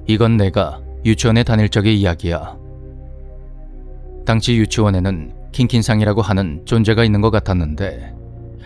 이건 내가 유치원에 다닐 적의 이야기야. 당시 유치원에는 킨킨상이라고 하는 존재가 있는 것 같았는데,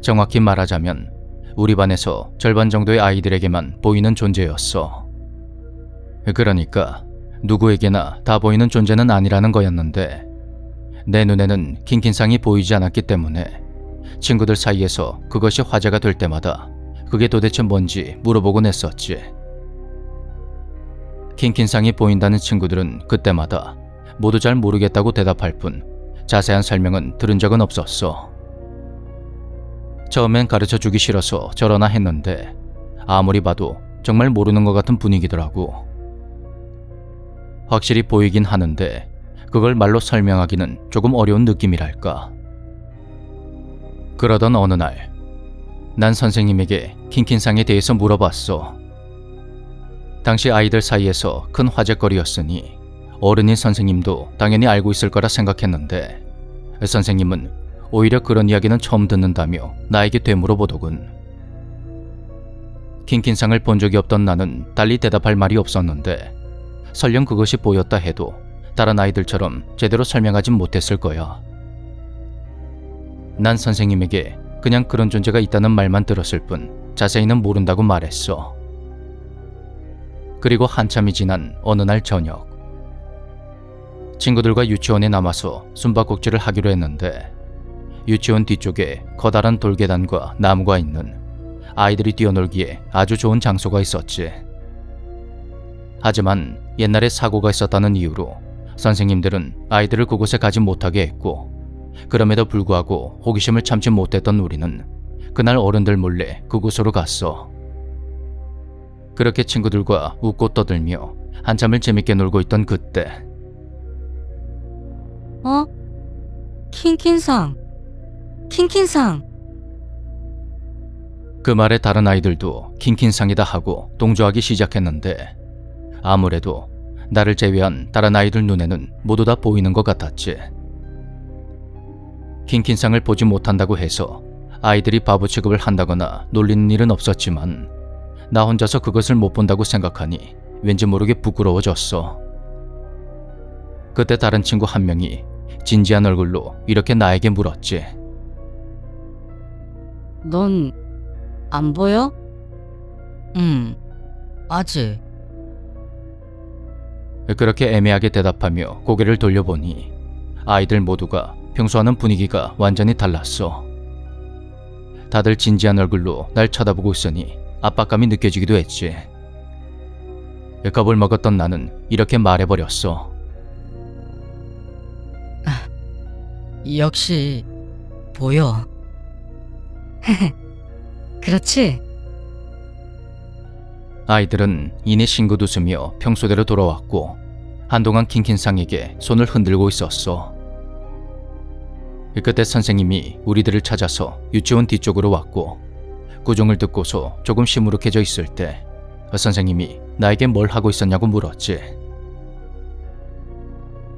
정확히 말하자면 우리 반에서 절반 정도의 아이들에게만 보이는 존재였어. 그러니까 누구에게나 다 보이는 존재는 아니라는 거였는데, 내 눈에는 킨킨상이 보이지 않았기 때문에 친구들 사이에서 그것이 화제가 될 때마다 그게 도대체 뭔지 물어보곤 했었지. 킨킨상이 보인다는 친구들은 그때마다 모두 잘 모르겠다고 대답할 뿐 자세한 설명은 들은 적은 없었어. 처음엔 가르쳐 주기 싫어서 저러나 했는데 아무리 봐도 정말 모르는 것 같은 분위기더라고. 확실히 보이긴 하는데 그걸 말로 설명하기는 조금 어려운 느낌이랄까. 그러던 어느 날, 난 선생님에게 킨킨상에 대해서 물어봤어. 당시 아이들 사이에서 큰 화제거리였으니 어른인 선생님도 당연히 알고 있을 거라 생각했는데, 선생님은 오히려 그런 이야기는 처음 듣는다며 나에게 되물어보더군. 킨킨상을 본 적이 없던 나는 달리 대답할 말이 없었는데, 설령 그것이 보였다 해도 다른 아이들처럼 제대로 설명하진 못했을 거야. 난 선생님에게 그냥 그런 존재가 있다는 말만 들었을 뿐 자세히는 모른다고 말했어. 그리고 한참이 지난 어느 날 저녁, 친구들과 유치원에 남아서 숨바꼭질을 하기로 했는데, 유치원 뒤쪽에 커다란 돌계단과 나무가 있는 아이들이 뛰어놀기에 아주 좋은 장소가 있었지. 하지만 옛날에 사고가 있었다는 이유로 선생님들은 아이들을 그곳에 가지 못하게 했고, 그럼에도 불구하고 호기심을 참지 못했던 우리는 그날 어른들 몰래 그곳으로 갔어. 그렇게 친구들과 웃고 떠들며 한참을 재밌게 놀고 있던 그때, 킨킨상. 그 말에 다른 아이들도 킨킨상이다 하고 동조하기 시작했는데, 아무래도 나를 제외한 다른 아이들 눈에는 모두 다 보이는 것 같았지. 킨킨상을 보지 못한다고 해서 아이들이 바보 취급을 한다거나 놀리는 일은 없었지만, 나 혼자서 그것을 못 본다고 생각하니 왠지 모르게 부끄러워졌어. 그때 다른 친구 한 명이 진지한 얼굴로 이렇게 나에게 물었지. 넌 안 보여? 아직. 그렇게 애매하게 대답하며 고개를 돌려보니 아이들 모두가 평소와는 분위기가 완전히 달랐어. 다들 진지한 얼굴로 날 쳐다보고 있으니 압박감이 느껴지기도 했지. 겁을 먹었던 나는 이렇게 말해버렸어. 역시 보여. 그렇지? 아이들은 이내 싱긋 웃으며 평소대로 돌아왔고, 한동안 킨킨상에게 손을 흔들고 있었어. 그때 선생님이 우리들을 찾아서 유치원 뒤쪽으로 왔고, 구종을 듣고서 조금 시무룩해져 있을 때 선생님이 나에게 뭘 하고 있었냐고 물었지.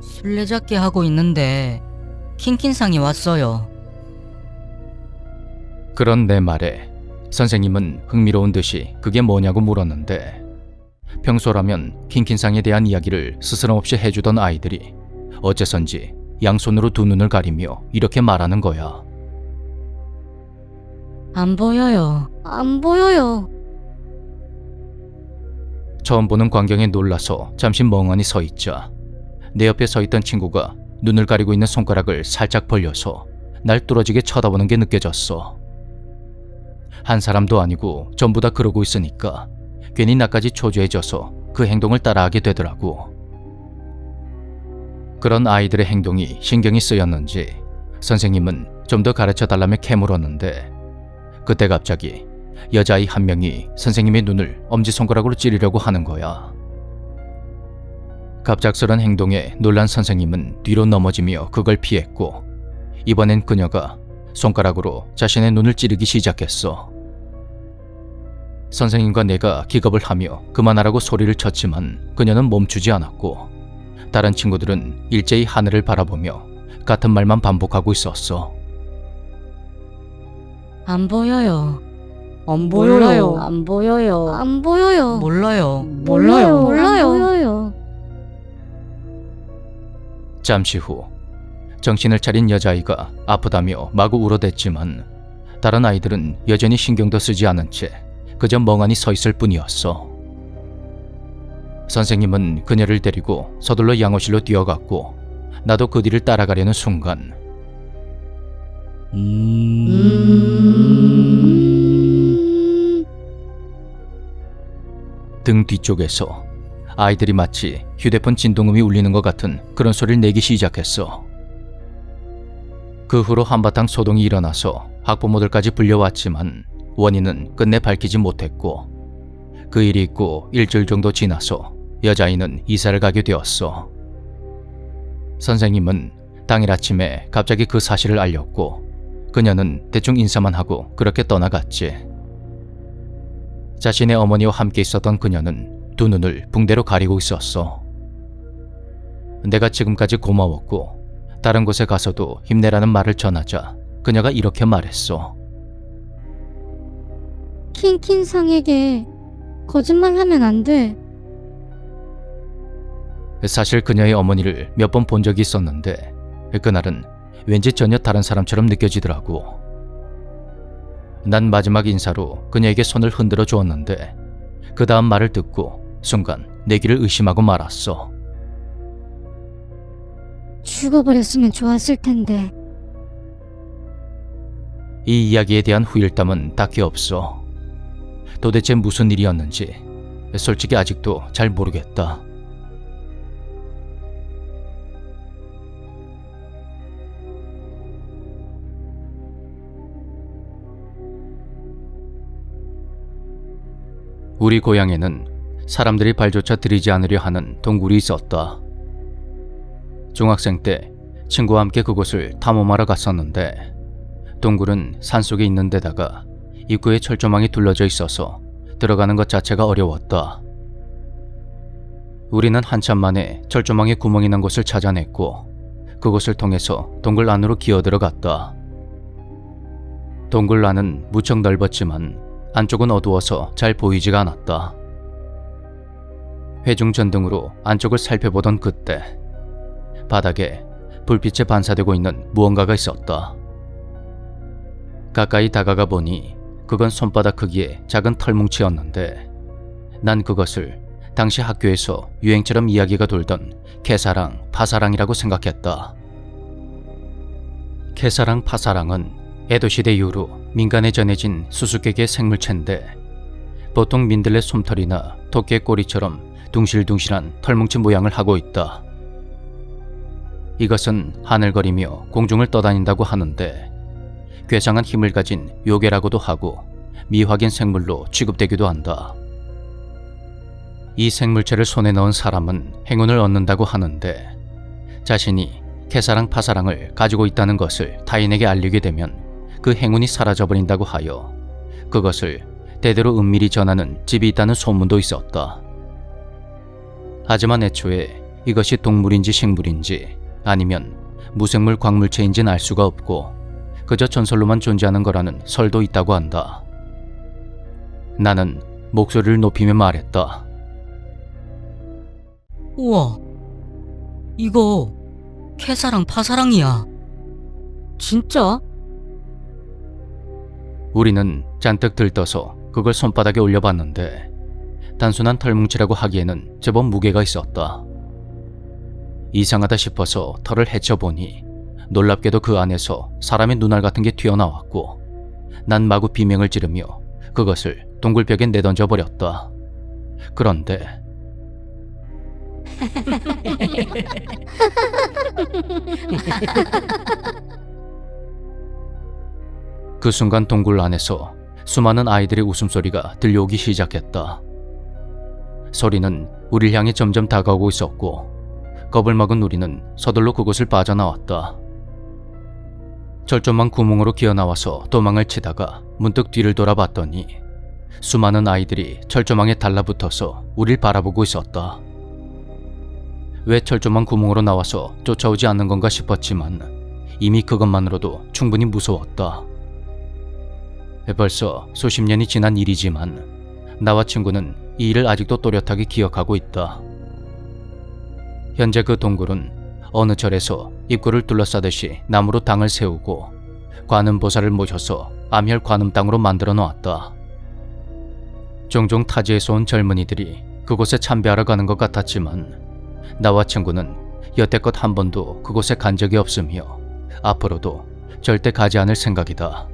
술래잡기 하고 있는데 킨킨상이 왔어요. 그런 내 말에 선생님은 흥미로운 듯이 그게 뭐냐고 물었는데, 평소라면 킨킨상에 대한 이야기를 스스럼없이 해주던 아이들이 어째선지 양손으로 두 눈을 가리며 이렇게 말하는 거야. 안 보여요. 처음 보는 광경에 놀라서 잠시 멍하니 서 있자, 내 옆에 서 있던 친구가 눈을 가리고 있는 손가락을 살짝 벌려서 날 뚫어지게 쳐다보는 게 느껴졌어. 한 사람도 아니고 전부 다 그러고 있으니까 괜히 나까지 초조해져서 그 행동을 따라하게 되더라고. 그런 아이들의 행동이 신경이 쓰였는지 선생님은 좀 더 가르쳐달라며 캐물었는데, 그때 갑자기 여자아이 한 명이 선생님의 눈을 엄지손가락으로 찌르려고 하는 거야. 갑작스런 행동에 놀란 선생님은 뒤로 넘어지며 그걸 피했고, 이번엔 그녀가 손가락으로 자신의 눈을 찌르기 시작했어. 선생님과 내가 기겁을 하며 그만하라고 소리를 쳤지만 그녀는 멈추지 않았고, 다른 친구들은 일제히 하늘을 바라보며 같은 말만 반복하고 있었어. 안 보여요. 안 보여요. 안 보여요. 안 보여요. 몰라요. 몰라요. 잠시 후 정신을 차린 여자아이가 아프다며 마구 울어댔지만 다른 아이들은 여전히 신경도 쓰지 않은 채 그저 멍하니 서 있을 뿐이었어. 선생님은 그녀를 데리고 서둘러 양호실로 뛰어갔고 나도 그 뒤를 따라가려는 순간 등 뒤쪽에서 아이들이 마치 휴대폰 진동음이 울리는 것 같은 그런 소리를 내기 시작했어. 그 후로 한바탕 소동이 일어나서 학부모들까지 불려왔지만 원인은 끝내 밝히지 못했고 그 일이 있고 일주일 정도 지나서 여자아이는 이사를 가게 되었어. 선생님은 당일 아침에 갑자기 그 사실을 알렸고 그녀는 대충 인사만 하고 그렇게 떠나갔지. 자신의 어머니와 함께 있었던 그녀는 두 눈을 붕대로 가리고 있었어. 내가 지금까지 고마웠고 다른 곳에 가서도 힘내라는 말을 전하자 그녀가 이렇게 말했어. 킨킨상에게 거짓말하면 안 돼. 사실 그녀의 어머니를 몇 번 본 적이 있었는데 그날은 왠지 전혀 다른 사람처럼 느껴지더라고. 난 마지막 인사로 그녀에게 손을 흔들어 주었는데 그 다음 말을 듣고 순간 내 귀를 의심하고 말았어. 죽어버렸으면 좋았을 텐데. 이 이야기에 대한 후일담은 딱히 없어. 도대체 무슨 일이었는지 솔직히 아직도 잘 모르겠다. 우리 고향에는 사람들이 발조차 들이지 않으려 하는 동굴이 있었다. 중학생 때 친구와 함께 그곳을 탐험하러 갔었는데 동굴은 산속에 있는 데다가 입구에 철조망이 둘러져 있어서 들어가는 것 자체가 어려웠다. 우리는 한참 만에 철조망에 구멍이 난 곳을 찾아냈고 그곳을 통해서 동굴 안으로 기어들어갔다. 동굴 안은 무척 넓었지만 안쪽은 어두워서 잘 보이지가 않았다. 회중전등으로 안쪽을 살펴보던 그때 바닥에 불빛에 반사되고 있는 무언가가 있었다. 가까이 다가가 보니 그건 손바닥 크기의 작은 털뭉치였는데 난 그것을 당시 학교에서 유행처럼 이야기가 돌던 캐사랑, 파사랑이라고 생각했다. 캐사랑, 파사랑은 에도시대 이후로 민간에 전해진 수수께끼의 생물체인데 보통 민들레 솜털이나 토끼의 꼬리처럼 둥실둥실한 털뭉치 모양을 하고 있다. 이것은 하늘거리며 공중을 떠다닌다고 하는데 괴상한 힘을 가진 요괴라고도 하고 미확인 생물로 취급되기도 한다. 이 생물체를 손에 넣은 사람은 행운을 얻는다고 하는데 자신이 캐사랑 파사랑을 가지고 있다는 것을 타인에게 알리게 되면 그 행운이 사라져버린다고 하여 그것을 대대로 은밀히 전하는 집이 있다는 소문도 있었다. 하지만 애초에 이것이 동물인지 식물인지 아니면 무생물 광물체인지는 알 수가 없고 그저 전설로만 존재하는 거라는 설도 있다고 한다. 나는 목소리를 높이며 말했다. 우와, 이거 캐사랑 파사랑이야. 진짜? 우리는 잔뜩 들떠서 그걸 손바닥에 올려봤는데 단순한 털뭉치라고 하기에는 제법 무게가 있었다. 이상하다 싶어서 털을 헤쳐보니 놀랍게도 그 안에서 사람의 눈알 같은 게 튀어나왔고 난 마구 비명을 지르며 그것을 동굴벽에 내던져 버렸다. 그런데 그 순간 동굴 안에서 수많은 아이들의 웃음소리가 들려오기 시작했다. 소리는 우리를 향해 점점 다가오고 있었고 겁을 먹은 우리는 서둘러 그곳을 빠져나왔다. 철조망 구멍으로 기어나와서 도망을 치다가 문득 뒤를 돌아봤더니 수많은 아이들이 철조망에 달라붙어서 우릴 바라보고 있었다. 왜 철조망 구멍으로 나와서 쫓아오지 않는 건가 싶었지만 이미 그것만으로도 충분히 무서웠다. 벌써 수십 년이 지난 일이지만 나와 친구는 이 일을 아직도 또렷하게 기억하고 있다. 현재 그 동굴은 어느 절에서 입구를 둘러싸듯이 나무로 당을 세우고 관음보살을 모셔서 암혈 관음당으로 만들어 놓았다. 종종 타지에서 온 젊은이들이 그곳에 참배하러 가는 것 같았지만 나와 친구는 여태껏 한 번도 그곳에 간 적이 없으며 앞으로도 절대 가지 않을 생각이다.